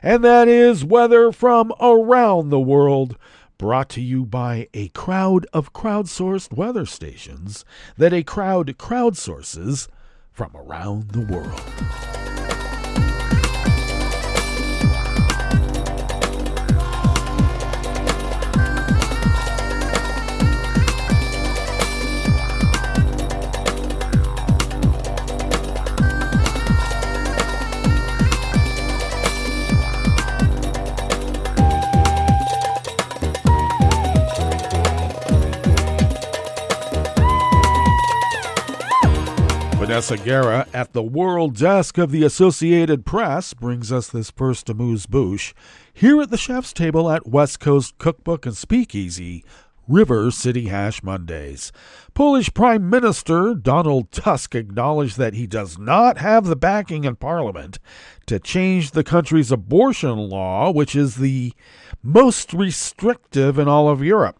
And that is weather from around the world, brought to you by a crowd of crowdsourced weather stations that a crowd crowdsources from around the world. Vanessa Guerra at the World Desk of the Associated Press brings us this first amuse-bouche here at the chef's table at West Coast Cookbook and Speakeasy, River City Hash Mondays. Polish Prime Minister Donald Tusk acknowledged that he does not have the backing in Parliament to change the country's abortion law, which is the most restrictive in all of Europe.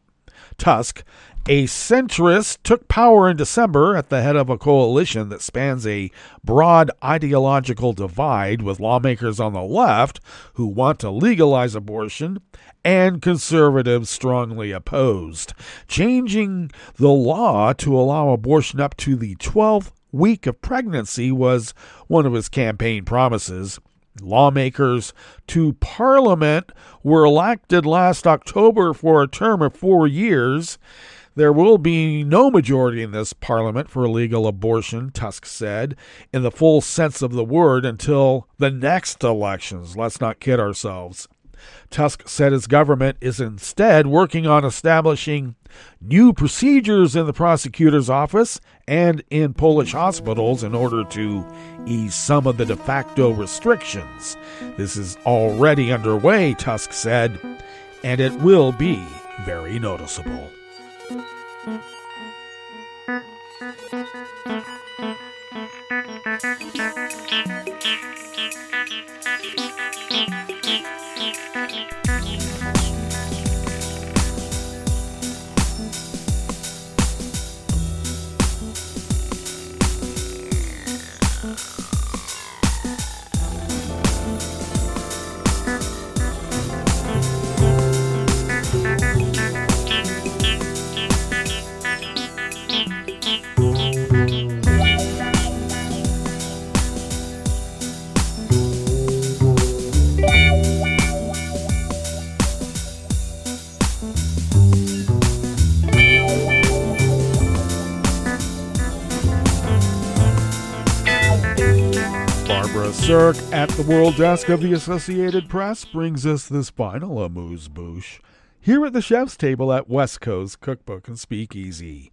Tusk, a centrist, took power in December at the head of a coalition that spans a broad ideological divide with lawmakers on the left who want to legalize abortion and conservatives strongly opposed. Changing the law to allow abortion up to the 12th week of pregnancy was one of his campaign promises. Lawmakers to Parliament were elected last October for a term of 4 years. There will be no majority in this parliament for legal abortion, Tusk said, in the full sense of the word until the next elections. Let's not kid ourselves. Tusk said his government is instead working on establishing new procedures in the prosecutor's office and in Polish hospitals in order to ease some of the de facto restrictions. This is already underway, Tusk said, and it will be very noticeable. Zirk at the World Desk of the Associated Press brings us this final amuse-bouche here at the chef's table at West Coast Cookbook and Speakeasy.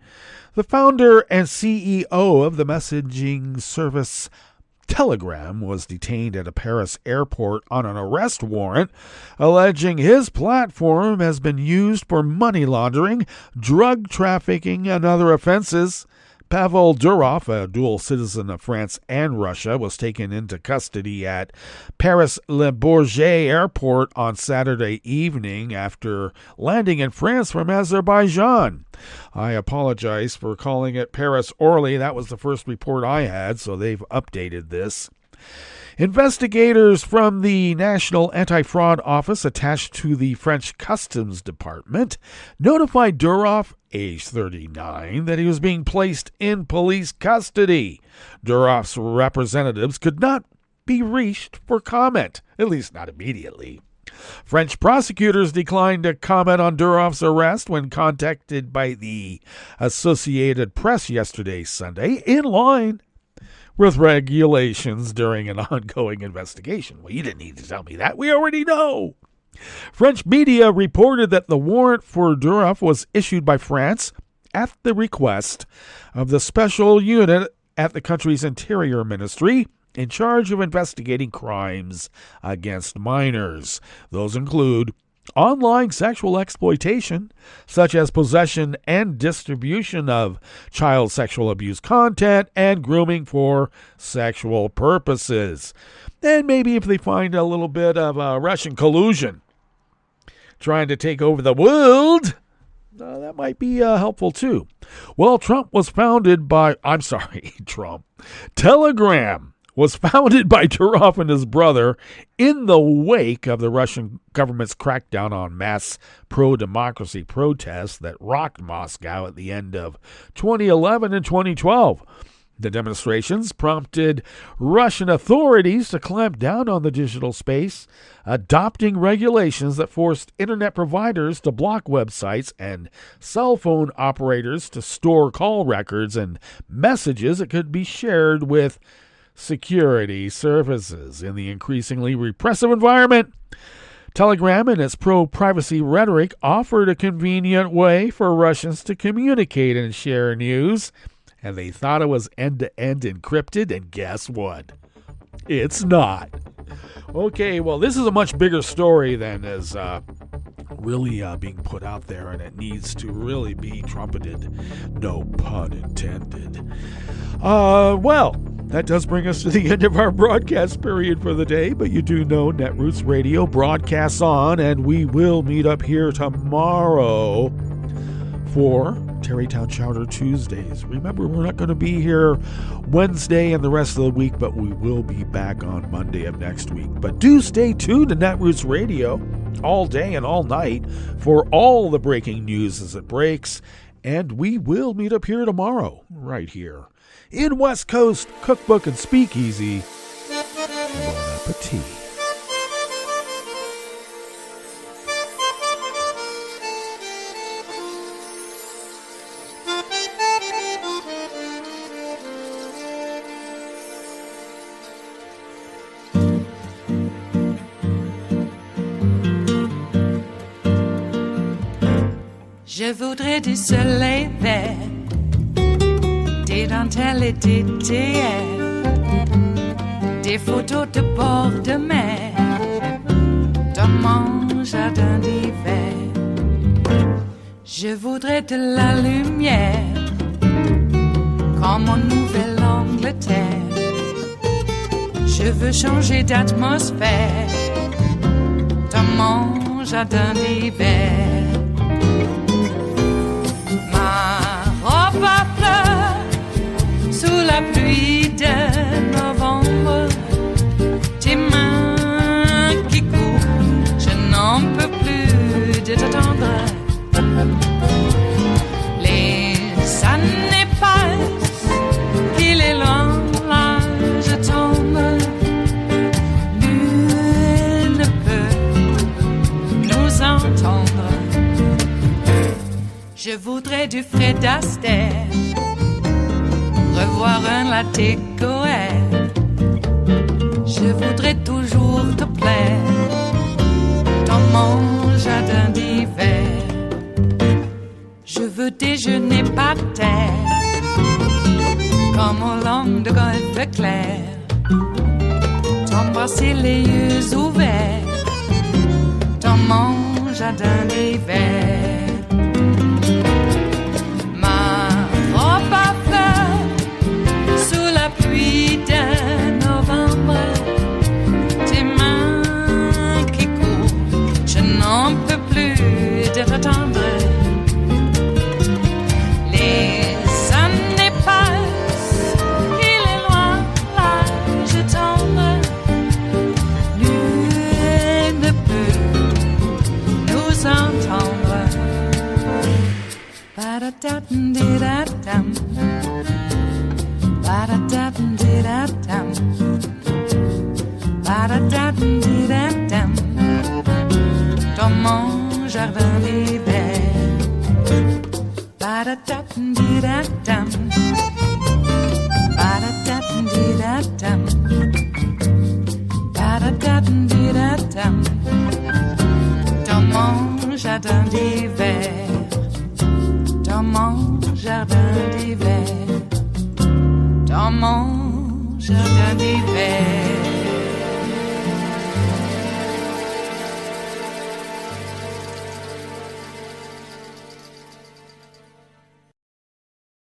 The founder and CEO of the messaging service Telegram was detained at a Paris airport on an arrest warrant, alleging his platform has been used for money laundering, drug trafficking, and other offenses. Pavel Durov, a dual citizen of France and Russia, was taken into custody at Paris Le Bourget Airport on Saturday evening after landing in France from Azerbaijan. I apologize for calling it Paris Orly. That was the first report I had, so they've updated this. Investigators from the National Anti-Fraud Office attached to the French Customs Department notified Durov, age 39, that he was being placed in police custody. Durov's representatives could not be reached for comment, at least not immediately. French prosecutors declined to comment on Durov's arrest when contacted by the Associated Press yesterday, Sunday, in line with regulations during an ongoing investigation. Well, you didn't need to tell me that. We already know. French media reported that the warrant for Durov was issued by France at the request of the special unit at the country's Interior Ministry in charge of investigating crimes against minors. Those include online sexual exploitation, such as possession and distribution of child sexual abuse content, and grooming for sexual purposes. And maybe if they find a little bit of Russian collusion trying to take over the world, That might be helpful too. Well, Telegram was founded by Turov and his brother in the wake of the Russian government's crackdown on mass pro-democracy protests that rocked Moscow at the end of 2011 and 2012. The demonstrations prompted Russian authorities to clamp down on the digital space, adopting regulations that forced internet providers to block websites and cell phone operators to store call records and messages that could be shared with security services. In the increasingly repressive environment, Telegram and its pro-privacy rhetoric offered a convenient way for Russians to communicate and share news, and they thought it was end-to-end encrypted, and guess what? It's not. Okay, well, this is a much bigger story than is really being put out there, and it needs to really be trumpeted. No pun intended. Well, that does bring us to the end of our broadcast period for the day, but you do know Netroots Radio broadcasts on, and we will meet up here tomorrow for Tarrytown Chowder Tuesdays. Remember, we're not going to be here Wednesday and the rest of the week, but we will be back on Monday of next week. But do stay tuned to Netroots Radio all day and all night for all the breaking news as it breaks, and we will meet up here tomorrow, right here, in West Coast Cookbook and Speakeasy. Bon appetit. Je voudrais du soleil vert, des dentelles et des théières, des photos de bord de mer, dans mon jardin d'hiver. Je voudrais de la lumière, comme en Nouvelle-Angleterre. Je veux changer d'atmosphère, dans mon jardin d'hiver. À fleurs, sous la pluie de novembre, tes mains qui courent, je n'en peux plus de t'attendre. Les années passent, qu'il est loin, là je tombe. Nul ne peut nous entendre. Je voudrais du Fred Astaire, revoir un latte Goël. Je voudrais toujours te plaire dans mon jardin d'hiver. Je veux déjeuner par terre, comme au long de golfe clair. T'embrasser les yeux ouverts dans mon jardin d'hiver. Pluie de novembre, tes mains qui courent, je n'en peux plus de t'attendre. Les années passent, il est loin, là je tombe. Nul ne peut nous entendre. Ba-da-da-dum-di-da-dum. Ba-da-da-dum-di-da-dum. Ba-da-da-dum-di-da-dum. Dans mon jardin d'hiver. Ba-da-da-dum-di-da-dum. Ba-da-da-dum-di-da-dum. Ba-da-da-dum-di-da-dum. Dans mon jardin d'hiver. Dans mon jardin d'hiver. Dans mon jardin d'hiver.